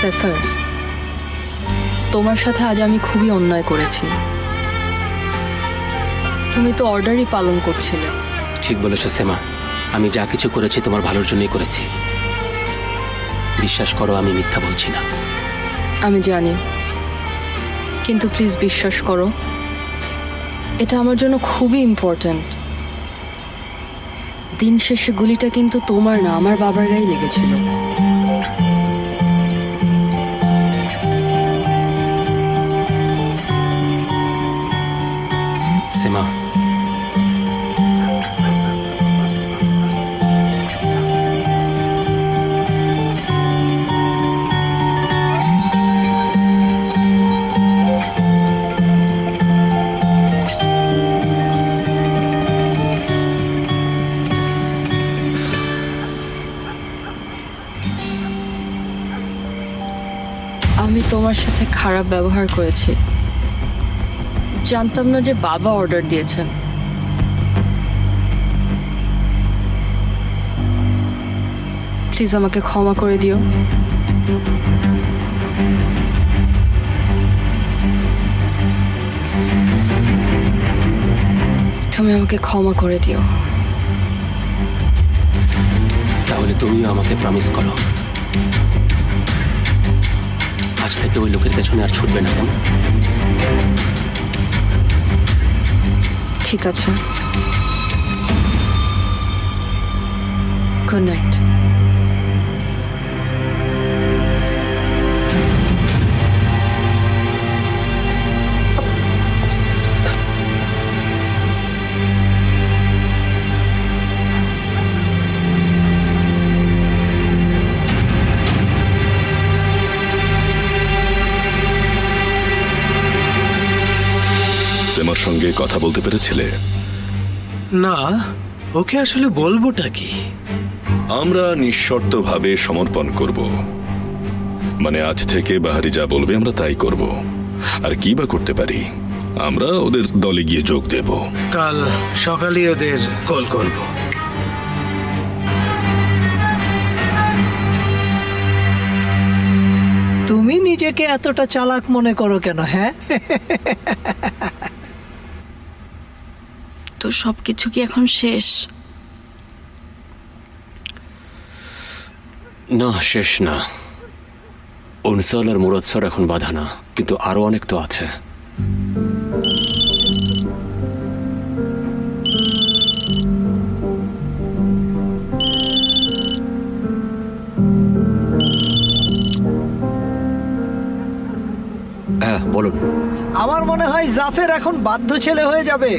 Safer, তোমার সাথে আজ আমি খুবই অন্যায় করেছি। তুমি তো অর্ডারই পালন করছিলে। ঠিক বলেছো সেমা, আমি যা কিছু করেছি তোমার ভালোর জন্যই করেছি। বিশ্বাস করো, আমি মিথ্যা বলছি না। আমি জানি, কিন্তু প্লিজ বিশ্বাস করো, এটা আমার জন্য খুবই ইম্পর্ট্যান্ট। দিন শেষে গুলিটা কিন্তু তোমার না, আমার বাবার গায়ে লেগেছিল। সেমা, আমি তোমার সাথে খারাপ ব্যবহার করেছি। জানতাম না যে বাবা অর্ডার দিয়েছেন। প্লিজ আমাকে ক্ষমা করে দিও। তুমি আমাকে ক্ষমা করে দিও। তাহলে তুমিও আমাকে প্রমিস করো, আজ থেকে ওই লোকের পেছনে আর ছুটবে না, কেমন? ঠিক আছে, গুড নাইট। সেমার সঙ্গে কথা বলতে পেরেছিলে? না, ওকে আসলে বলবোটা কি? আমরা নিঃশর্তভাবে সমর্পণ করব। মানে আজ থেকে বাহারি যা বলবে আমরা তাই করব। আর কি বা করতে পারি? আমরা ওদের দলে গিয়ে যোগ দেব। কাল সকালে ওদের কল করব। তুমি নিজেকে এতটা চালাক মনে করো কেন? হ্যাঁ, তো সবকিছু কি এখন শেষ? না, শেষ না। অনসল আর মুরাদসর এখন বাধা না, কিন্তু আরো অনেক তো আছে। হ্যাঁ বলুন। আমার মনে হয় জাফর এখন বাধ্য ছেলে হয়ে যাবে।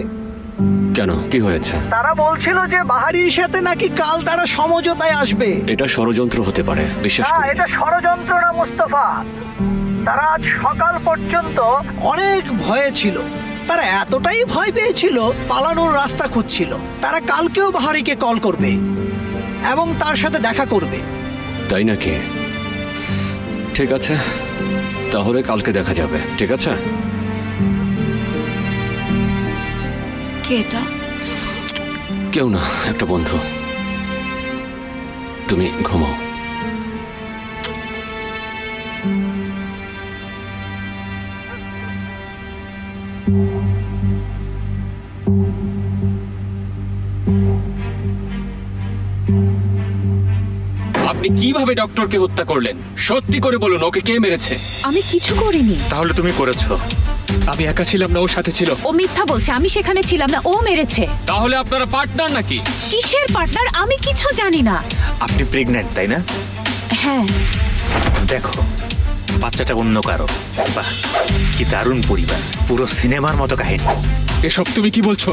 কেন, কি হয়েছে? তারা বলছিল যে বাহারির সাথে নাকি কাল তারা সমঝোতায় আসবে। এটা ষড়যন্ত্র হতে পারে, বিশ্বাস না, করি। এটা ষড়যন্ত্র না মুস্তাফা। তারা আজ সকাল পর্যন্ত অনেক ভয়ে ছিল। তারা এতটাই ভয় পেয়েছিল, পালানোর রাস্তা খুঁজছিল। তারা কালকেও বাহারিকে কল করবে এবং তার সাথে দেখা করবে। তাই নাকি? ঠিক আছে, তাহলে কালকে দেখা যাবে। ঠিক আছে। কে এটা? কেউ না, একটা বন্ধু। তুমি ঘুমাও। আপনি কিভাবে ডক্টরকে হত্যা করলেন? সত্যি করে বলুন, ওকে কে মেরেছে? আমি কিছু করিনি। তাহলে তুমি করেছো। আমি একা ছিলাম না, ওর সাথে ছিল। ও মিথ্যা বলছে, আমি সেখানে ছিলাম না, ও মেরেছে। তাহলে আপনারা পার্টনার নাকি? কিসের পার্টনার? আমি কিছু জানি না। আপনি প্রেগন্যান্ট তাই না? হ্যাঁ। দেখো, বাচ্চাটা অন্য কারো। বাহ, কি দারুণ পরিবার, পুরো সিনেমার মতো কাহিনী। এসব তুমি কি বলছো?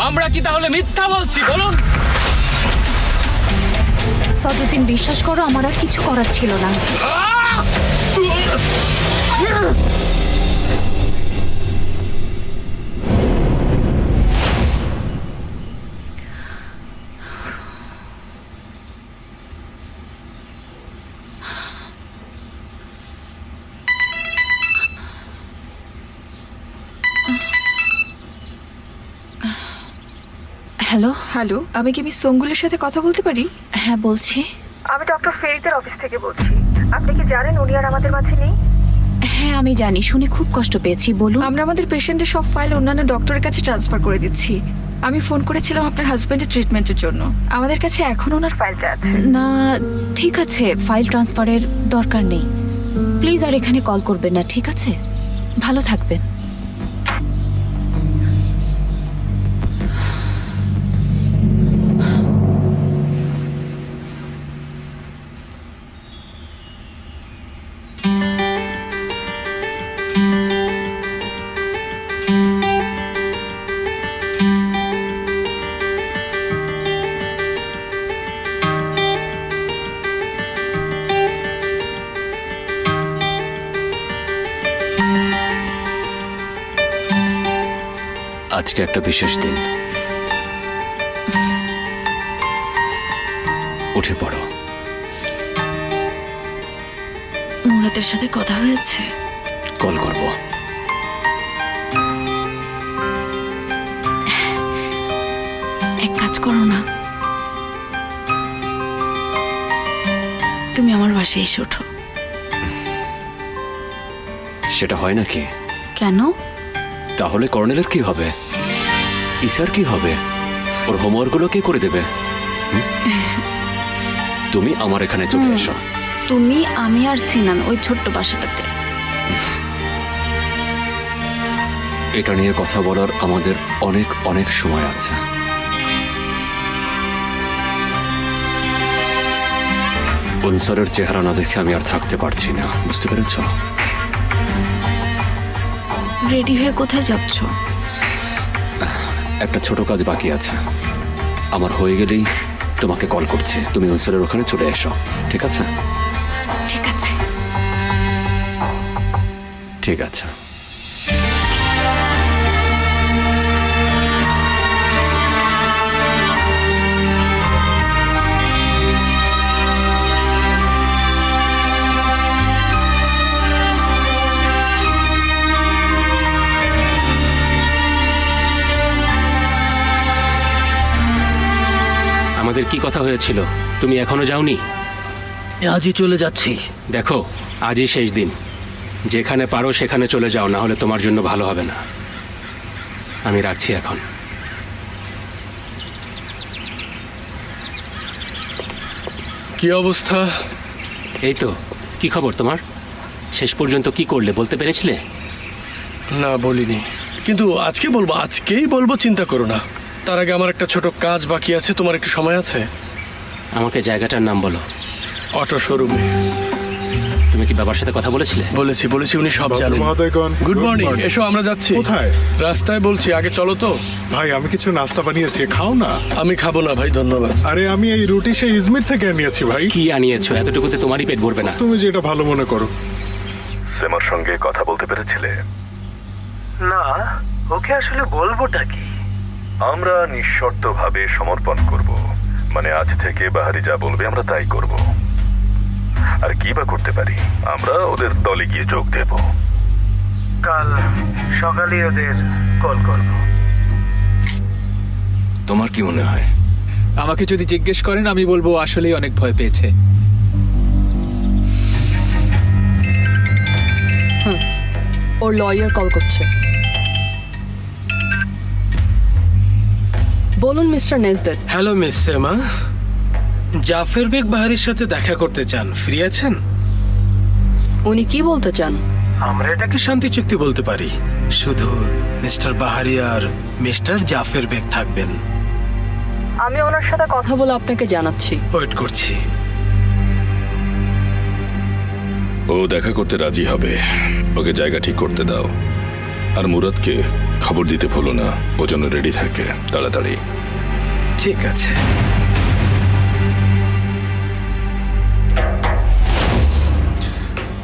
আমরা কি তাহলে মিথ্যা বলছি? বলুন। সদুদ্দিন, বিশ্বাস করো, আমার আর কিছু করার ছিল না। হ্যালো। হ্যালো, আমি কি মিস সঙ্গুলের সাথে কথা বলতে পারি? হ্যাঁ বলছি। আমি ডক্টর ফেরিদের অফিস থেকে বলছি। আপনি কি জানেন উনি আর আমাদের মাঝে নেই? হ্যাঁ আমি জানি, শুনে খুব কষ্ট পেয়েছি। বলুন। আমরা আমাদের পেশেন্টের সব ফাইল অন্যান্য ডক্টরের কাছে ট্রান্সফার করে দিচ্ছি। আমি ফোন করেছিলাম আপনার হাজবেন্ডের ট্রিটমেন্টের জন্য। আমাদের কাছে এখন ওনার ফাইলটা আছে। না ঠিক আছে, ফাইল ট্রান্সফারের দরকার নেই। প্লিজ আর এখানে কল করবেন না, ঠিক আছে? ভালো থাকবেন। আজকে একটা বিশেষ দিন। উঠে পড়ো। মুরাদের সাথে কথা হয়েছে? কল করব। এক কাজ করো না, তুমি আমার বাসায় এসে ওঠো। সেটা হয় নাকি? কেন? তাহলে কর্নেলের কি হবে? ইসার কি হবে? ওর হোমওয়ার্কগুলো কে করে দেবে? তুমি আমার এখানে চলে এসো। তুমি, আমি আর সিনান ওই ছোট্ট বাসাটাতে। এটা নিয়ে কথা বলার আমাদের অনেক অনেক সময় আছে। অনসারের চেহারা না দেখে আমি আর থাকতে পারছি না, বুঝতে পেরেছ? রেডি হয়ে কোথায় যাচ্ছ? একটা ছোট কাজ বাকি আছে, আমার হয়ে গেলেই তোমাকে কল করছি। তুমি অনসারের ওখানে চলে এসো, ঠিক আছে? ঠিক আছে। ঠিক আছে। আমাদের কি কথা হয়েছিল? তুমি এখনো যাওনি? আজই চলে যাচ্ছি। দেখো, আজই শেষ দিন। যেখানে পারো সেখানে চলে যাও, না হলে তোমার জন্য ভালো হবে না। আমি রাখছি এখন। কি অবস্থা? এই তো। কি খবর তোমার? শেষ পর্যন্ত কি করলে বলতে পেরেছিলে? না, বলিনি, কিন্তু আজকে বলবো, আজকেই বলবো, চিন্তা করো না। তার আগে আমার একটা ছোট কাজ বাকি আছে। তোমার একটু সময় আছে? আমাকে জায়গাটার নাম বলো। অটো শোরুমে। তুমি কি বাবার সাথে কথা বলেছিলে? বলেছি, উনি সব জানেন। মহোদয়গণ, গুড মর্নিং। এসো, আমরা যাচ্ছি। কোথায়? রাস্তায় বলছি, আগে চলো তো। ভাই আমি কিছু নাস্তা বানিয়েছি, খাও না। আমি খাবো না ভাই, ধন্যবাদ। আরে আমি এই রুটি সেই ইজমির থেকে আনিয়েছি ভাই। কি আনিয়েছো? এতটুকুতে তোমারই পেট ভরবে না। তুমি যেটা ভালো মনে করো। সেমার সঙ্গে কথা বলতে পেরেছিলে? না, ওকে আসলে বলবোটা কি? আমরা নিঃশর্তভাবে সমর্পণ করব, মানে আজ থেকে বাহারি যা বলবে আমরা তাই করব। আর কি বা করতে পারি? আমরা ওদের দলে গিয়ে যোগ দেব। কাল সকালে ওদের কল করব। তোমার কি মনে হয়? আমাকে যদি জিজ্ঞেস করেন আমি বলবো আসলেই অনেক ভয় পেয়েছে। ওর লয়ার কল করছে। বলুন মিস্টার নেজদেদ। হ্যালো মিস সেমা, জাফর বেগ বাহারির সাথে দেখা করতে চান, ফ্রি আছেন? উনি কি বলতে চান? আমরা এটাকে শান্তি চুক্তি বলতে পারি। শুধু মিস্টার বাহারি আর মিস্টার জাফর বেগ থাকবেন। আমি ওনার সাথে কথা বলে আপনাকে জানাচ্ছি। ওয়েট করছি। ও দেখা করতে রাজি হবে, ওকে জায়গা ঠিক করতে দাও। আর মুরাদকে খবর দিতে ভুলো না, ও যেন রেডি থাকে তাড়াতাড়ি। ঠিক আছে।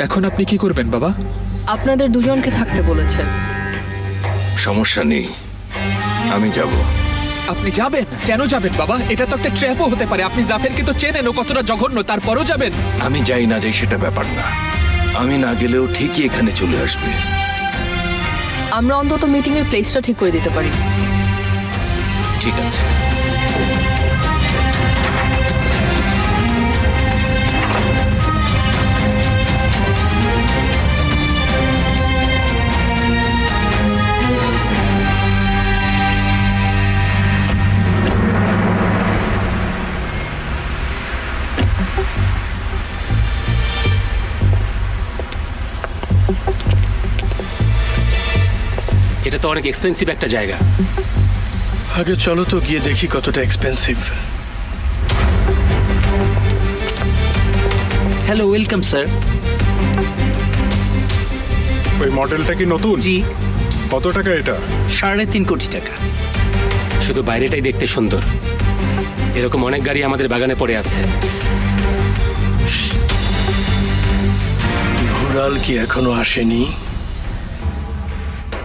এখন আপনি কি করবেন বাবা? আপনাদের দুজনকে থাকতে বলেছে। সমস্যা নেই, আমি যাব। আপনি যাবেন? কেন যাবেন বাবা? এটা তো একটা ট্র্যাপও হতে পারে। আপনি জাফেরকে তো চেনেন, ও কতটা জঘন্য, তারপরও যাবেন? আমি যাই না যাই সেটা ব্যাপার না, আমি না গেলেও ঠিকই এখানে চলে আসবে। আমরা অন্তত মিটিং এর প্লেসটা ঠিক করে দিতে পারি। ঠিক আছে। এটা তো অনেক এক্সপেন্সিভ একটা জায়গা। আগে চলো তো গিয়ে দেখি কতটা এক্সপেন্সিভ। Hello, welcome sir. ওই মডেলটা কি নতুন? জি, কত টাকা এটা? 3.5 কোটি টাকা। শুধু বাইরেটাই দেখতে সুন্দর। এরকম অনেক গাড়ি আমাদের বাগানে পড়ে আছে। ঘোরাল কি এখনো আসেনি?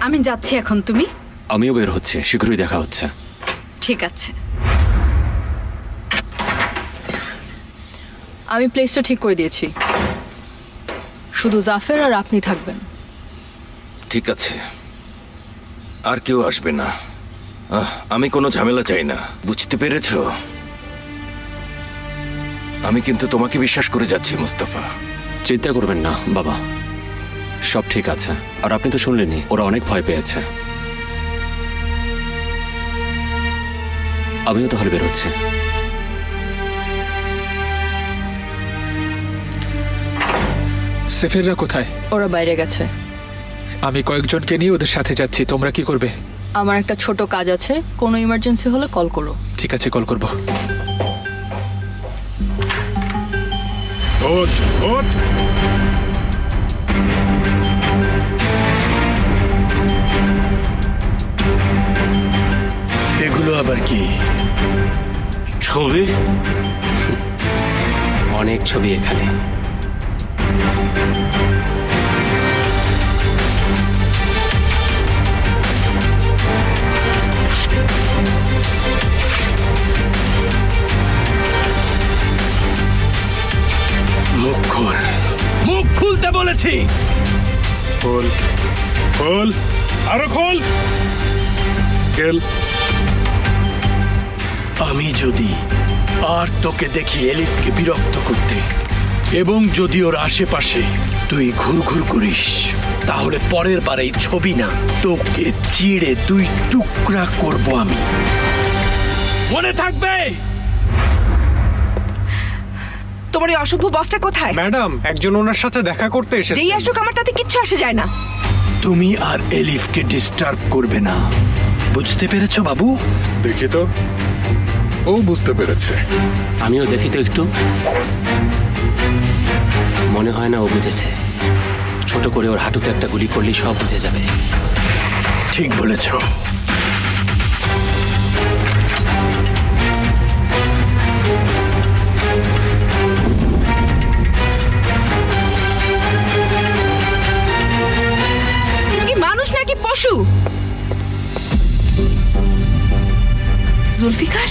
আমি যাচ্ছি এখন, তুমি? আমিও বের হচ্ছে, শীঘ্রই দেখা হচ্ছে। ঠিক আছে। আমি প্লেসটা ঠিক করে দিয়েছি, শুধু জাফর আর আপনি থাকবেন। ঠিক আছে, আর কেউ আসবে না। আমি কোনো ঝামেলা চাই না, বুঝতে পেরেছো? আমি কিন্তু তোমাকে বিশ্বাস করে যাচ্ছি মুস্তাফা। চিন্তা করবেন না বাবা, সব ঠিক আছে। আর আপনি তো শুনলেনই, ওরা অনেক ভয় পেয়েছে। আমিও তাহলে বেরোচ্ছি। সেফেররা কোথায়? ওরা বাইরে গেছে। আমি কয়েকজনকে নিয়ে ওদের সাথে যাচ্ছি, তোমরা কি করবে? আমার একটা ছোট কাজ আছে, কোনো ইমার্জেন্সি হলে কল করো। ঠিক আছে, কল করবো। ওঠ ওঠ। এগুলো আবার কি? ছবি? অনেক ছবি এখানে। মুখ খোল, মুখ খুলতে বলেছি। খোল খোল, আরো খোল। গেল। আমি যদি আর তোকে দেখি এলিফকে বিরক্ত করতে, এবং যদি ওর আশেপাশে তুই ঘুরঘুর করিস, তাহলে পরের বার এই ছবি না, তোকে চিড়ে 2 টুকরা করব আমি। মনে থাকবে? তোমার এই অসভ্য বসটা কোথায়? ম্যাডাম, একজন ওনার সাথে দেখা করতে এসেছে। যেই আসুক আমার তাতে কিচ্ছু আসে যায় না। তুমি আর এলিফকে ডিস্টার্ব করবে না, বুঝতে পেরেছো বাবু? দেখি তো। ও বুঝতে পেরেছে। আমিও দেখি তো একটু। মনে হয় না ও বুঝেছে। ছোট করে ওর হাঁটুতে একটা গুলি করলেই সব বুঝে যাবে। ঠিক বলেছো। তুমি কি মানুষ নাকি পশু? জুলফিকার?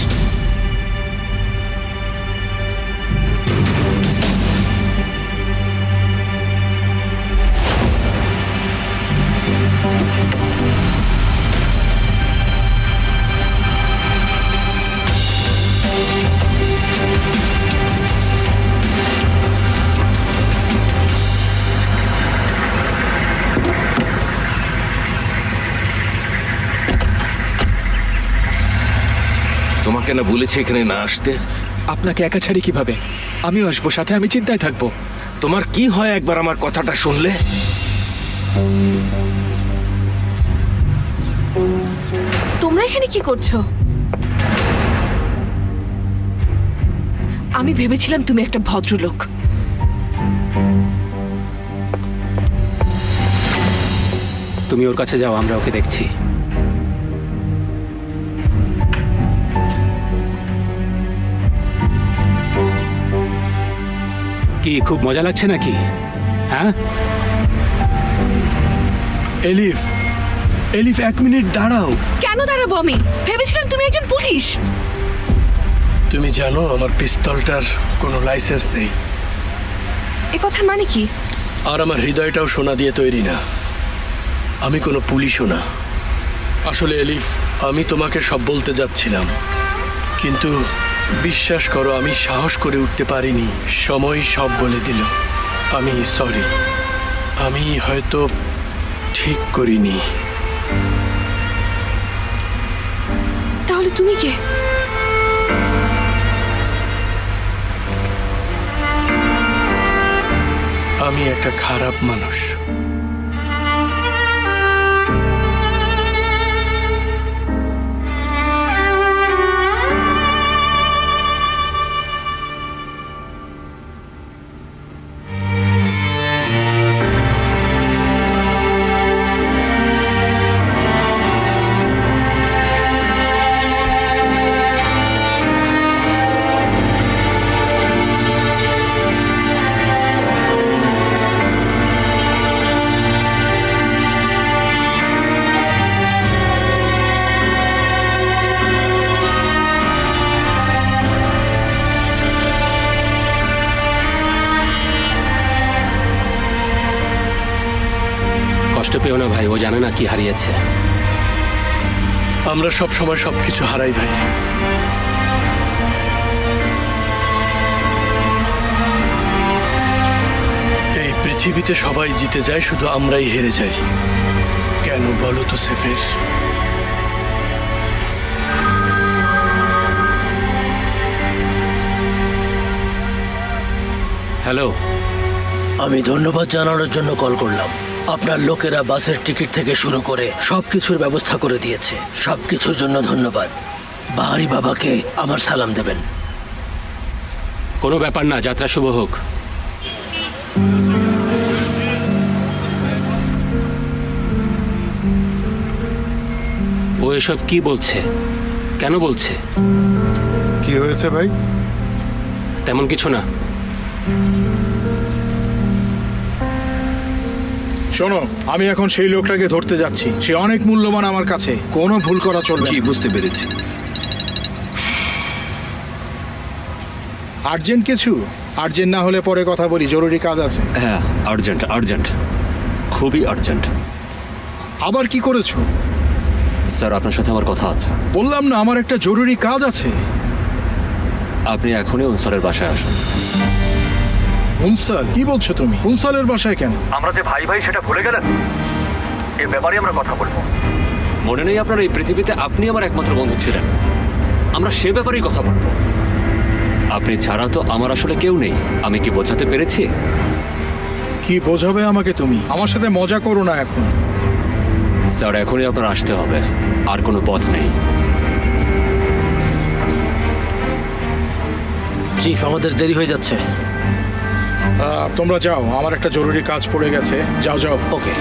তোমাকে না বলেছি এখানে না আসতে? আপনাকে একা ছাড়ি কিভাবে? আমিও আসবো সাথে, আমি চিন্তায় থাকবো। তোমার কি হয় একবার আমার কথাটা শুনলে? তোমরা এখানে কি করছো? আমি ভেবেছিলাম তুমি একটা ভদ্রলোক। তুমি ওর কাছে যাও, আমরা ওকে দেখছি। কি খুব মজা লাগছে নাকি? হ্যাঁ এলিফ, এলিফ 1 মিনিট দাঁড়াও। কেন দাঁড়াবো আমি? ভেবেছিলাম তুমি একজন পুলিশ। তুমি জানো আমার পিস্তলটার কোনো লাইসেন্স নেই, এ কথার মানে কি? আর আমার হৃদয়টাও সোনা দিয়ে তৈরি না। আমি কোনো পুলিশও না। আসলে এলিফ, আমি তোমাকে সব বলতে যাচ্ছিলাম, কিন্তু বিশ্বাস করো আমি সাহস করে উঠতে পারিনি। সময় সব বলে দিল। আমি সরি, আমি হয়তো ঠিক করিনি। তাহলে তুমি কে? আমি একটা খারাপ মানুষ। পেও না ভাই, ও জানে না কি হারিয়েছে। আমরা সব সময় সবকিছু হারাই ভাই। এই পৃথিবীতে সবাই জিতে যায়, শুধু আমরাই হেরে যাই। কেন বলো তো সেফের? হ্যালো, আমি ধন্যবাদ জানানোর জন্য কল করলাম। আপনার লোকেরা বাসের টিকিট থেকে শুরু করে সবকিছুর ব্যবস্থা করে দিয়েছে। সবকিছুর জন্য ধন্যবাদ। বাহারি বাবাকে আমার সালাম দেবেন। কোনো ব্যাপার না, যাত্রা শুভ হোক। ও এসব কি বলছে? কেন বলছে? কি হয়েছে ভাই? তেমন কিছু না। শোনো, আমি এখন সেই লোকটাকে ধরতে যাচ্ছি। সে অনেক মূল্যবান আমার কাছে, কোনো ভুল করা চলবে না। বুঝতে পেরেছি। আর্জেন্ট কিছু? আর্জেন্ট না হলে পরে কথা বলি, জরুরি কাজ আছে। হ্যাঁ, আর্জেন্ট আর্জেন্ট, খুবই আর্জেন্ট। আবার কি করেছো? স্যার, আপনার সাথে আমার কথা আছে। বললাম না আমার একটা জরুরি কাজ আছে। আপনি এখনই উনসারের বাসায় আসুন। হুনসাল? কি বলছো তুমি? হুনসালের বাসায় কেন? আমরা যে ভাই ভাই সেটা ভুলে গেলেন? এই ব্যাপারে আমরা কথা বলবো। মনে নেই আপনার এই পৃথিবীতে আপনি আমার একমাত্র বন্ধু ছিলেন। আমরা সে ব্যাপারেই কথা বলবো। আপনি ছাড়া তো আমার আসলে কেউ নেই। আমি কি বোঝাতে পেরেছি? কি বোঝাবে আমাকে তুমি? আমার সাথে মজা করো না এখন। স্যার, এখনই আপনার আসতে হবে, আর কোনো পথ নেই। চিফ, আমাদের দেরি হয়ে যাচ্ছে। তোমরা যাও, আমার একটা জরুরি কাজ পড়ে গেছে। যাও যাও। ওকে।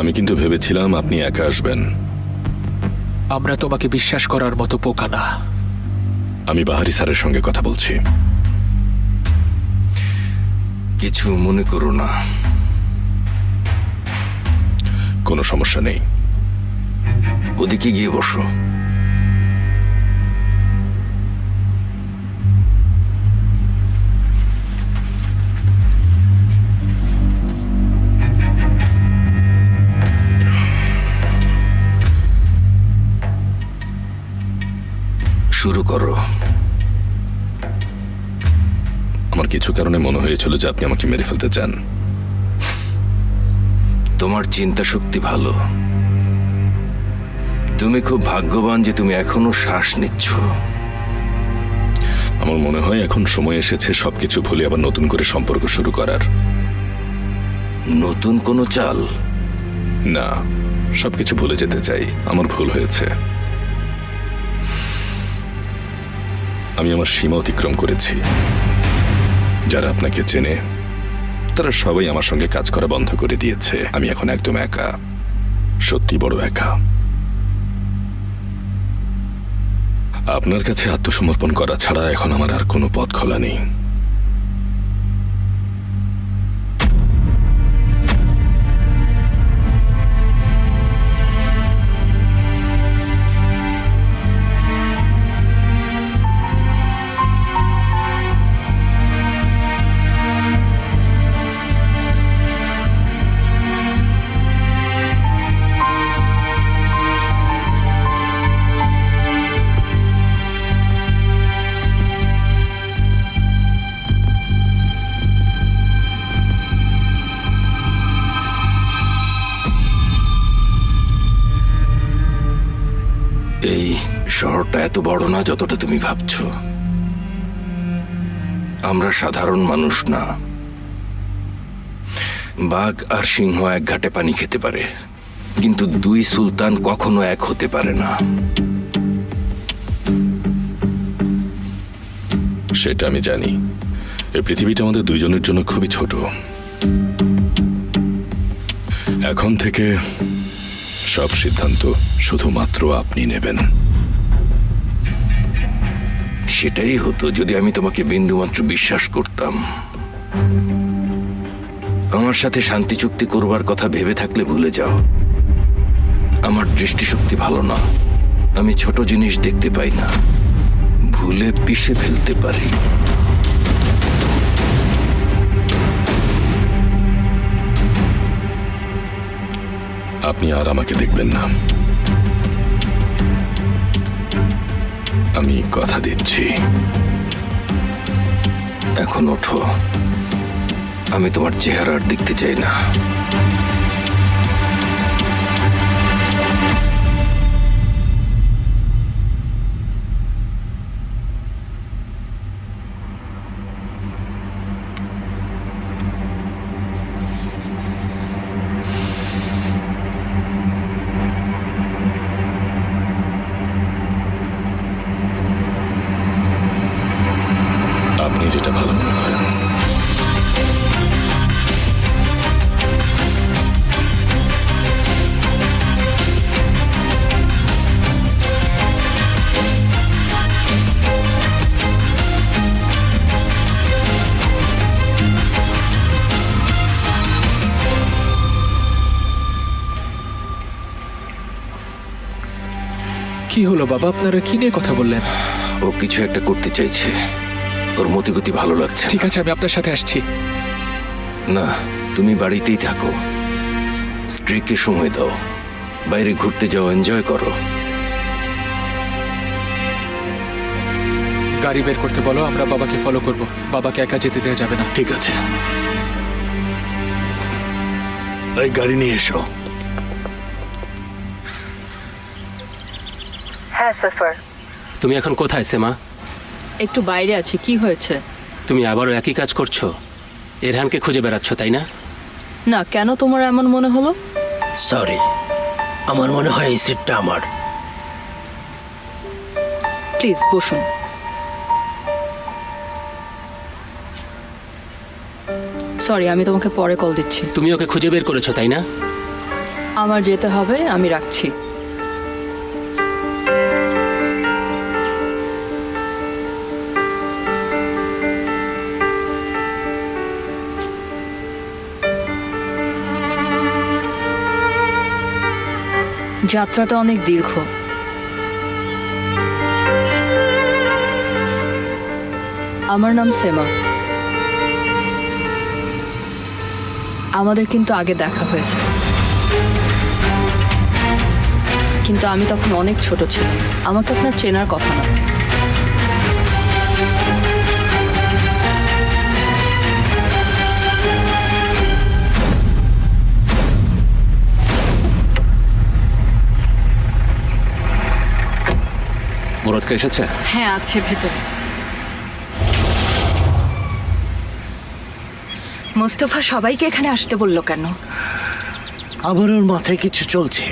আমি কিন্তু ভেবেছিলাম আপনি একা আসবেন। আমরা তোমাকে বিশ্বাস করার মতো পোকা না। আমি বাহারি স্যারের সঙ্গে কথা বলছি। কিছু মনে করো না। কোনো সমস্যা নেই। ওদিকে গিয়ে বসো। শুরু করো। আমার কিছু কারণে মনে হয়েছিল যে আপনি আমাকে মেরে ফেলতে চান। তোমার চিন্তা শক্তি ভালো। তুমি খুব ভাগ্যবান যে তুমি এখনো শ্বাস নিচ্ছ। আমার মনে হয় এখন সময় এসেছে সবকিছু ভুলে আবার নতুন করে সম্পর্ক শুরু করার। নতুন কোনো চাল? না, সবকিছু ভুলে যেতে চাই। আমার ভুল হয়েছে। আমি আমার সীমা অতিক্রম করেছি। যারা আপনাকে চেনে তারা সবাই আমার সঙ্গে কাজ করা বন্ধ করে দিয়েছে। আমি এখন একদম একা, সত্যি বড় একা। আপনার কাছে আত্মসমর্পণ করা ছাড়া এখন আমার আর কোনো পথ খোলা নেই। এই শহরটা এত বড় না যতটা তুমি ভাবছো। আমরা সাধারণ মানুষ না। বাঘ আর সিংহ এক ঘাটে পানি খেতে পারে, কিন্তু দুই সুলতান কখনো এক হতে পারে না। সেটা আমি জানি। এই পৃথিবীটা আমাদের দুইজনের জন্য খুবই ছোট। এখন থেকে সব সিদ্ধান্ত শুধুমাত্র আপনি নেবেন। সেটাই হতো যদি আমি তোমাকে বিন্দুমাত্র বিশ্বাস করতাম। আমার সাথে শান্তি চুক্তি করবার কথা ভেবে থাকলে ভুলে যাও। আমার দৃষ্টিশক্তি ভালো না, আমি ছোট জিনিস দেখতে পাই না, ভুলে পিষে ফেলতে পারি। আপনি আর আমাকে দেখবেন না, আমি কথা দিচ্ছি। এখন ওঠো, আমি তোমার চেহারা আর দেখতে চাই না। আপনি যেটা ভালো মনে করেন। কি হলো বাবা, আপনারা কি নিয়ে কথা বললেন? ও কিছু একটা করতে চাইছে, ওর মতিগতি ভালো লাগছে না। ঠিক আছে, আমি আপনার সাথে আসছি। না, তুমি বাড়িতেই থাকো, স্ত্রীকে সময় দাও, বাইরে ঘুরতে যাও, এনজয় করো। গাড়ি বের করতে বলো, আমরা বাবাকে ফলো করব। বাবাকে একা যেতে দেওয়া যাবে না। ঠিক আছে, এই গাড়ি নিয়ে এসো। হ্যাঁ সাফার, তুমি এখন কোথায় সেমা? একটু বাইরে আছি। কি হয়েছে? তুমি আবারও একই কাজ করছো, এরহানকে খুঁজে বেড়াচ্ছ, তাই না? না, কেন তোমার এমন মনে হলো? সরি, আমার মনে হয় এই সিটটা আমার। প্লিজ বসুন। সরি, আমি তোমাকে পরে কল দিচ্ছি। তুমি ওকে খুঁজে বের করেছো, তাই না? আমার যেতে হবে, আমি রাখছি। যাত্রাটা অনেক দীর্ঘ। আমার নাম সেমা। আমাদের কিন্তু আগে দেখা হয়েছে, কিন্তু আমি তখন অনেক ছোট ছিলাম। আমাকে আপনার চেনার কথা না। মুরাদকে এসেছে? হ্যাঁ, আছে ভেতরে। মোস্তফা সবাইকে এখানে আসতে বললো কেন? আবার ওর মাথায় কিছু চলছে।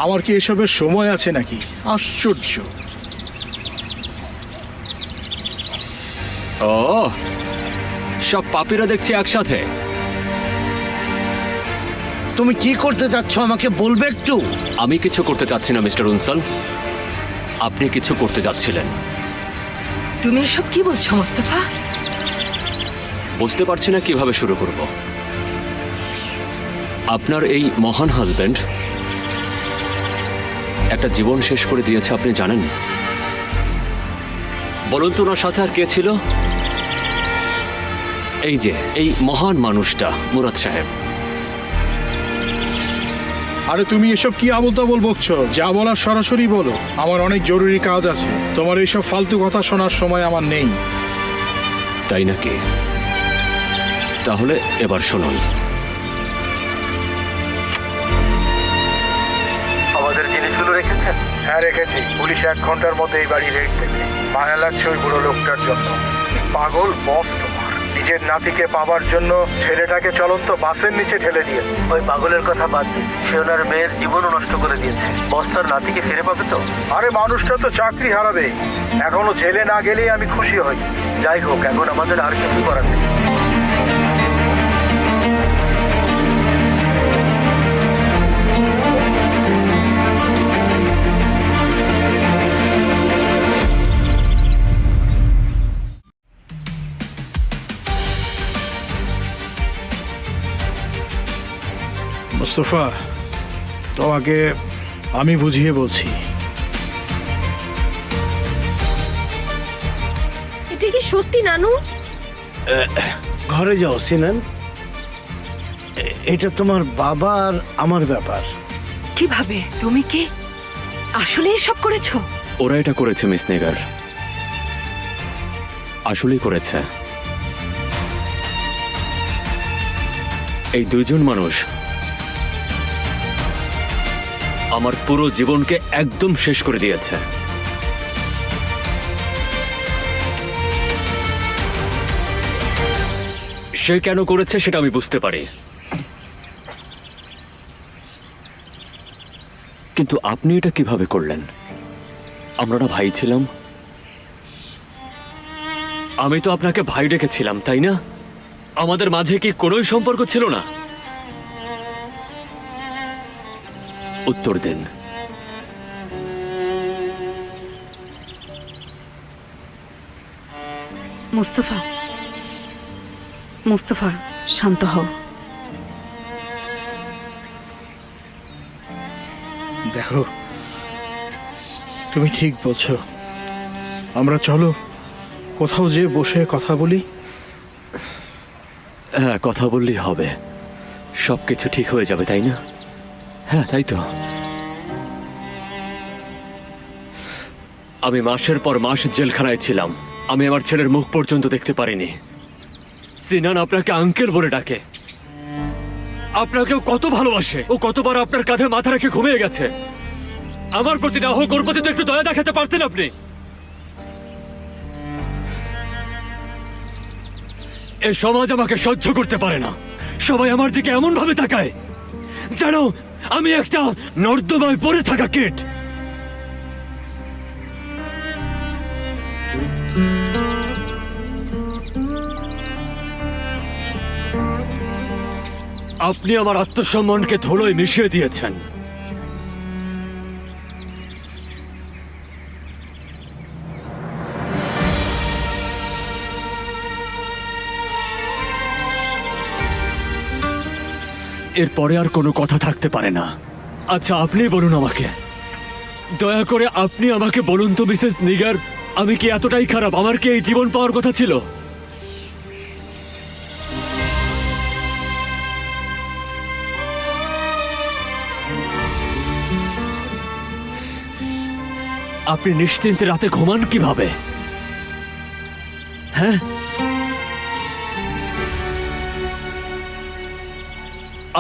আমার কি এসবের সময় আছে নাকি? আশ্চর্য। ও, সব পাপীরা দেখছি একসাথে। তুমি কি করতে যাচ্ছ আমাকে বলবে একটু? আমি কিছু করতে চাচ্ছি না মিস্টার উনসাল, আপনি কিছু করতে যাচ্ছিলেন। তুমি এসব কি বলছো মোস্তফা? বুঝতে পারছি না কিভাবে শুরু করব। আপনার এই মহান হাজবেন্ড একটা জীবন শেষ করে দিয়েছে, আপনি জানেন? বলুন তো ওনার সাথে আর কে ছিল? এই যে এই মহান মানুষটা, মুরাদ সাহেব। আরে তুমি এসব কি আবল তাবল বকছো? যা বলার সরাসরি বলো, আমার অনেক জরুরি কাজ আছে। তোমার এইসব ফালতু কথা শোনার সময় আমার নেই। তাই নাকি? তাহলে এবার শুনুন। আমাদের জিনিসগুলো রেখেছেন? হ্যাঁ রেখেছি। পুলিশ 1 ঘন্টার মধ্যে এই বাড়ি রেড দেবে। মায়া লাগছে ওই বুড়ো লোকটার জন্য। পাগল বস তোমার। নিজের নাতিকে পাবার জন্য ছেলেটাকে চলন্ত বাসের নিচে ঠেলে দিয়ে ওই পাগলের কথা বাদ দিন। সে ওনার মেয়ের জীবনও নষ্ট করে দিয়েছে। বস্তার নাতিকে ফিরে পাবে তো? আরে মানুষটা তো চাকরি হারাবে। এখনো জেলে না গেলেই আমি খুশি হই। যাই হোক, এখন আমাদের আর কিছু করার নেই। মুস্তফা, তোমাকে আমি বুঝিয়ে বলছি। এটা কি সত্যি নানু? ঘরে যাও সিনান, এটা তোমার বাবা আর আমার ব্যাপার। কিভাবে? তুমি কি আসলে এসব করেছো? ওরা এটা করেছে মিস নিগার, আসলেই করেছে। এই দুইজন মানুষ আমার পুরো জীবনকে একদম শেষ করে দিয়েছে। সে কেন করেছে সেটা আমি বুঝতে পারি, কিন্তু আপনি এটা কিভাবে করলেন? আমরা না ভাই ছিলাম? আমি তো আপনাকে ভাই ডেকেছিলাম, তাই না? আমাদের মাঝে কি কোনোই সম্পর্ক ছিল না? উত্তর দিন। মুস্তফা, মুস্তফা, শান্ত হও। দেখো, তুমি ঠিক বলছো। আমরা চলো কোথাও যে বসে কথা বলি। হ্যাঁ, কথা বললেই হবে, সবকিছু ঠিক হয়ে যাবে, তাই না? হ্যাঁ, তাই তো। আমি মাসের পর মাস জেলখানায় ছিলাম, আমি আমার ছেলের মুখ পর্যন্ত দেখতে পারিনি। সিনান আপনাকে আঙ্কেল বলে ডাকে, আপনাকেও কত ভালোবাসে। ও কতবার আপনার কাঁধে মাথা রেখে ঘুমিয়ে গেছে। আমার প্রতি না হোক, ওর প্রতি তো একটু দয়া দেখাতে পারতেন আপনি। এ সমাজ আমাকে সহ্য করতে পারে না। সবাই আমার দিকে এমন ভাবে তাকায় যেন আমি একটা নর্দমায় পড়ে থাকা কীট। আপনি আমার আত্মসম্মানকে ধুলোয় মিশিয়ে দিয়েছেন। এরপরে আর কোনো কথা থাকতে পারে না। আচ্ছা, আপনি বলুন আমাকে, দয়া করে আপনি আমাকে বলুন তো মিসেস নিগার, আমি কি এতটাই খারাপ? আমার কি এই জীবন পাওয়ার কথা ছিল? আপনি নিশ্চিন্তে রাতে ঘুমান কিভাবে? হ্যাঁ,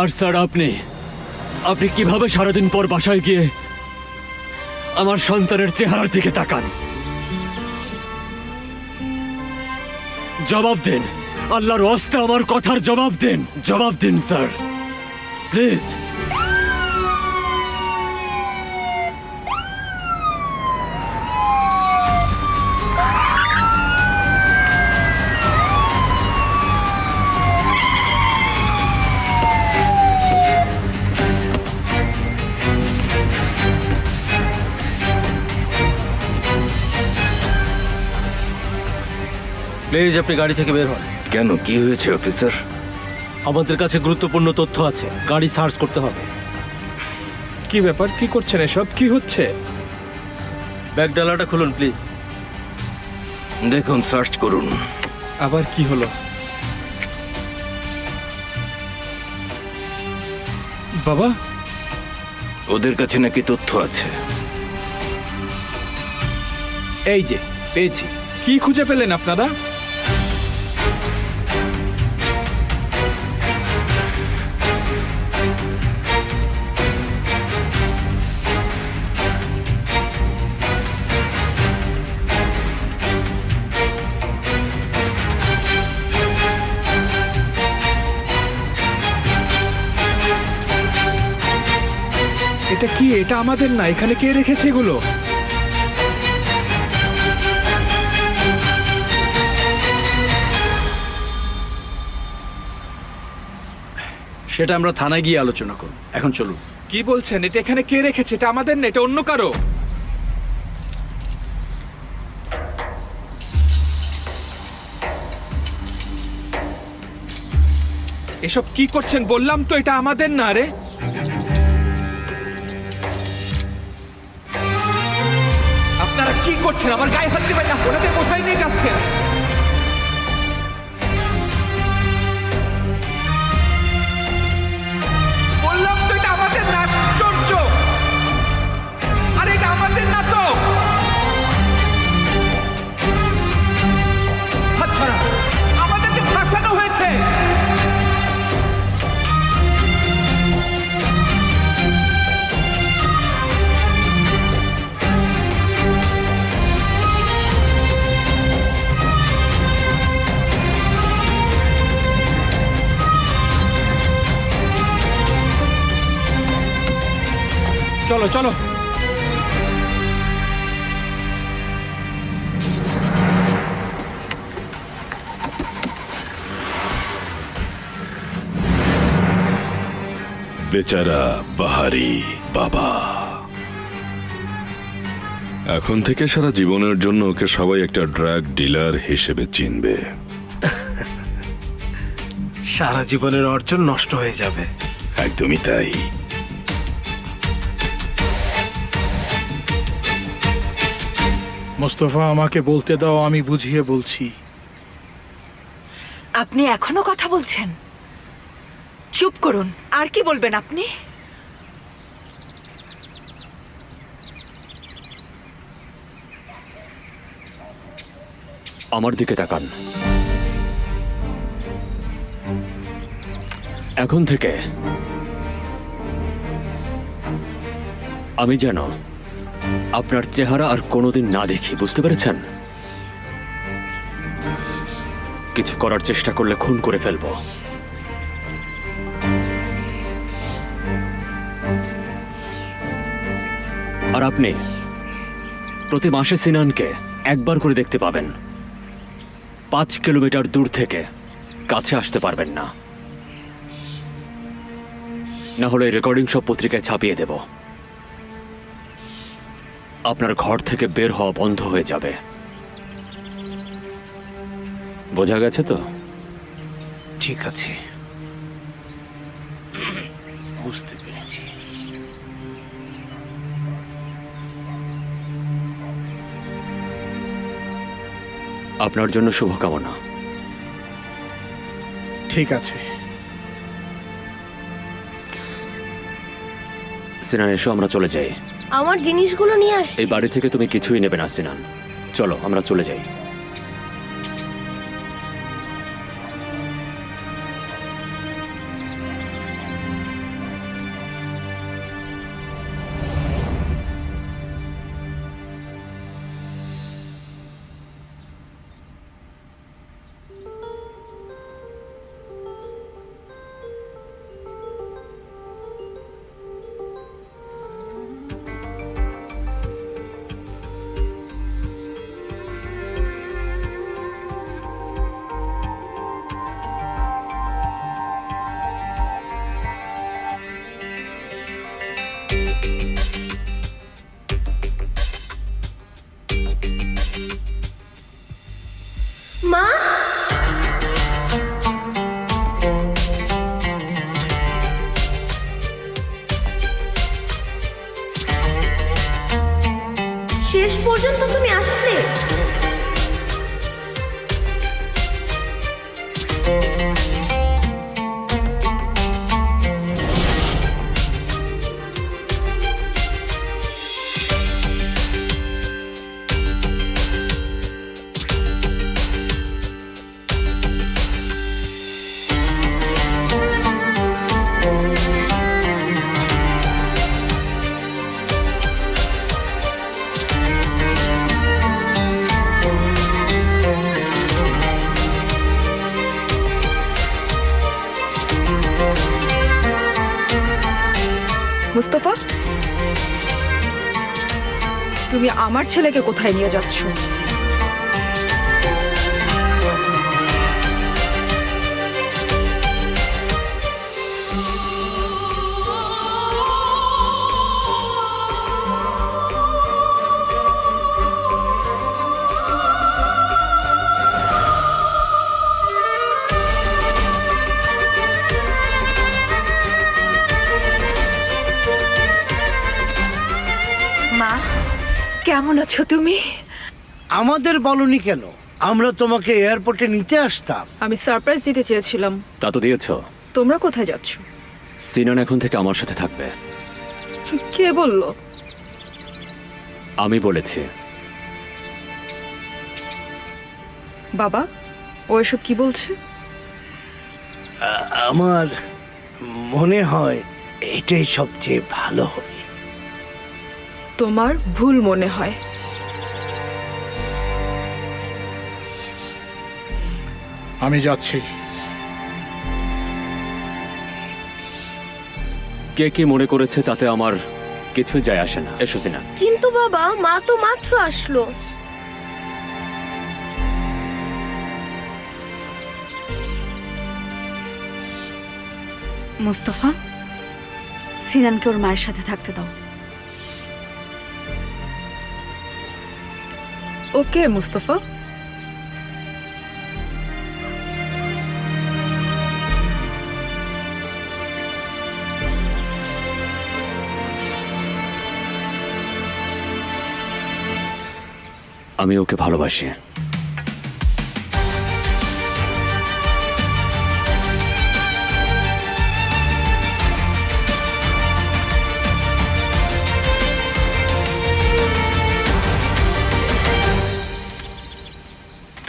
আর স্যার আপনি কিভাবে সারাদিন পর বাসায় গিয়ে আমার সন্তানের চেহারার দিকে তাকান? জবাব দিন, আল্লাহর ওয়াস্তে আমার কথার জবাব দিন। জবাব দিন স্যার, প্লিজ। প্লিজ আপনি গাড়ি থেকে বের হন। কেন, কি হয়েছে অফিসার? আমাদের কাছে গুরুত্বপূর্ণ তথ্য আছে, গাড়ি সার্চ করতে হবে। কি ব্যাপার? কি করছেন এসব? কি হচ্ছে? ব্যাগ ডালাটা খুলুন প্লিজ। দেখুন, সার্চ করুন। আবার কি হলো? বাবা, ওদের কাছে নাকি তথ্য আছে। এই যে পেয়েছি। কি খুঁজে পেলেন আপনারা? এটা কি? এটা আমাদের না। এখানে কে রেখেছে এগুলো? সেটা আমরা থানায় গিয়ে আলোচনা করব। এখন চলুন। কি বলছেন? এটা এখানে কে রেখেছে? এটা আমাদের না, এটা অন্য কারো। এসব কি করছেন? বললাম তো এটা আমাদের না রে। আপনারা কি করছেন? আমার গায়ে হাত দিবেন না। ওনাকে কোথায় নিয়ে যাচ্ছেন? বললাম তো এটা আমাদের না, আশ্চর্য। আরে এটা আমাদের না তো। হাত ছাড়া, আমাদেরকে ফাঁসানো হয়েছে। চলো চলো। বেচারা বাহারি বাবা, এখন থেকে সারা জীবনের জন্য ওকে সবাই একটা ড্রাগ ডিলার হিসেবে চিনবে। সারা জীবনের অর্জন নষ্ট হয়ে যাবে। একদমই তাই। মোস্তফা, আমাকে বলতে দাও, আমি বুঝিয়ে বলছি। আপনি এখনো কথা বলছেন? চুপ করুন। আর কি বলবেন আপনি? আমার দিকে তাকান। এখন থেকে আমি যেন আপনার চেহারা আর কোনোদিন না দেখি, বুঝতে পেরেছেন? কিছু করার চেষ্টা করলে খুন করে ফেলবো। আর আপনি প্রতি মাসে সিনানকে একবার করে দেখতে পাবেন। 5 কিলোমিটার দূর থেকে কাছে আসতে পারবেন না, না হলে রেকর্ডিং সব পত্রিকায় ছাপিয়ে দেব। আপনার ঘর থেকে বের হওয়া বন্ধ হয়ে যাবে। বোঝা গেছে তো? ঠিক আছে, বুঝতে পেরেছি। আপনার জন্য শুভকামনা। ঠিক আছে। সিনান, এসো আমরা চলে যাই। আমার জিনিসগুলো নিয়ে আসছি। এই বাড়ি থেকে তুমি কিছুই নেবে না সিনান। চলো আমরা চলে যাই। মা, শেষ পর্যন্ত তুমি আসলে। মুস্তফা, তুমি আমার ছেলেকে কোথায় নিয়ে যাচ্ছ? কেমন আছো তুমি? আমাদের বলনি কেন? আমরা তোমাকে এয়ারপোর্টে নিতে আসতাম। আমি সারপ্রাইজ দিতে চেয়েছিলাম। তা তো দিয়েছ। তোমরা কোথায় যাচ্ছ? সিনান এখন থেকে আমার সাথে থাকবে। কে বললো? আমি বলেছি। বাবা, ও এসব কি বলছে? আমার মনে হয় এটাই সবচেয়ে ভালো হবে। তোমার ভুল মনে হয়। আমি যাচ্ছি। কে কি মনে করেছে তাতে আমার কিছু যায় আসে না। এসো সিনান। কিন্তু বাবা, মা তো মাত্র আসলো। মুস্তফা, সিনানকে ওর মায়ের সাথে থাকতে দাও। ওকে মুস্তফা। আমি ওকে ভালোবাসি।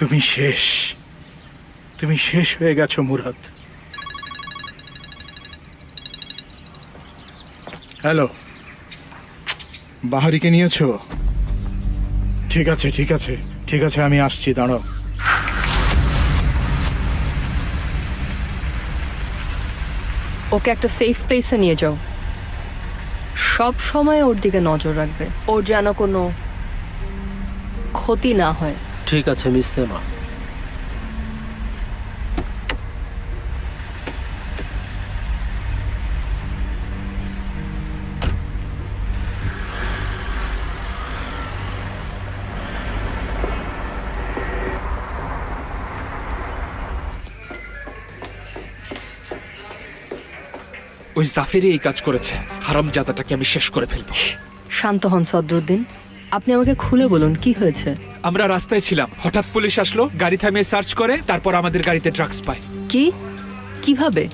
তুমি শেষ। তুমি শেষ হয়ে গেছো মুরাদ। হ্যালো, বাহারিকে নিয়েছো? ঠিক আছে ঠিক আছে ঠিক আছে, আমি আসছি, দাঁড়াও। ওকে একটা সেফ প্লেসে নিয়ে যাও। সব সময় ওর দিকে নজর রাখবে, ওর যেন কোনো ক্ষতি না হয়। ঠিক আছে মিস সেমা। ওই জাফেরই এই কাজ করেছে। হারামজাদাটাকে আমি শেষ করে ফেলবো। শান্ত হন সদরুদ্দিন, আপনি আমাকে খুলে বলুন কি হয়েছে। আমরা রাস্তায় ছিলাম, হঠাৎ পুলিশ আসলো, গাড়ি থামিয়ে সার্চ করে, তারপর আমাদের গাড়িতে ড্রাগস পায়। কি? কিভাবে?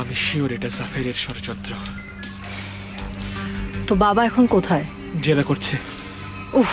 আমি শিওর এটা জাফেরের ষড়যন্ত্র। তো বাবা এখন কোথায়? জেরা করছে। উফ,